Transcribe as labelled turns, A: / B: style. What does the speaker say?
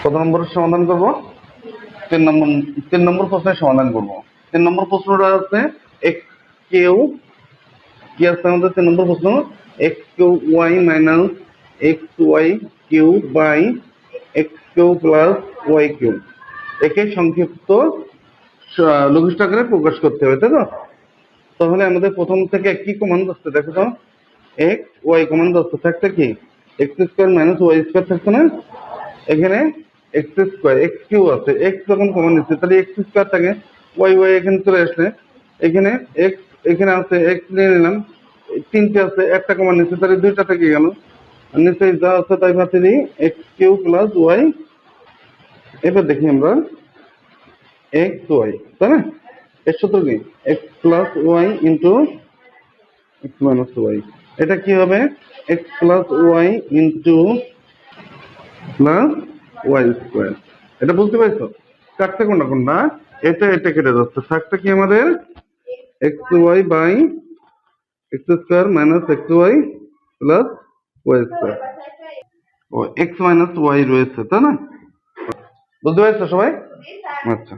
A: কত নম্বরের সমাধান করব? 3 নম্বর প্রশ্নের সমাধান করব। 3 নম্বর প্রশ্নটা আছে এক্স কিউ, কি আছে আমাদের 3 নম্বর প্রশ্ন? X q y minus x y q by x q plus y q, একে সংক্ষিপ্ত লঘিষ্ঠ আকারে প্রকাশ করতে হবে, তাই তো? তাহলে আমাদের প্রথম থেকে কি কমান আসছে দেখো তো, এক্স ওয়াই কমান আসছে, থাকছে কি x square minus y square থাকছে না? এখানে এক্স স্কোয়ার এক্স কিউ আছে, এক্স যখন কমন নিচ্ছে তাহলে এক্স স্কোয়ার থাকে, ওয়াই ওয়াই এখানে চলে আসলে এখানে এক্স, এখানে আছে এক্স নিয়ে নিলাম, তিনটে আছে একটা কমন নিচ্ছে তাহলে দুইটা থেকে গেল, নিচে যা আছে তাই ভাতে দিই এক্স কিউ প্লাস ওয়াই। এবার দেখি আমরা এক্স ওয়াই, তাই না? এর সূত্র কি x plus y into x minus y, এটা কি হবে x plus y into plus y square. এটা বুঝতে পারছো? কাটতে কোনটা কোনটা, এটা এটা কেটে যাচ্ছে, থাকতে কি আমাদের x y by x square minus x y plus y square, ও এক্স মাইনাস ওয়াই রয়েছে, তাই না? বুঝতে পারছো সবাই? আচ্ছা।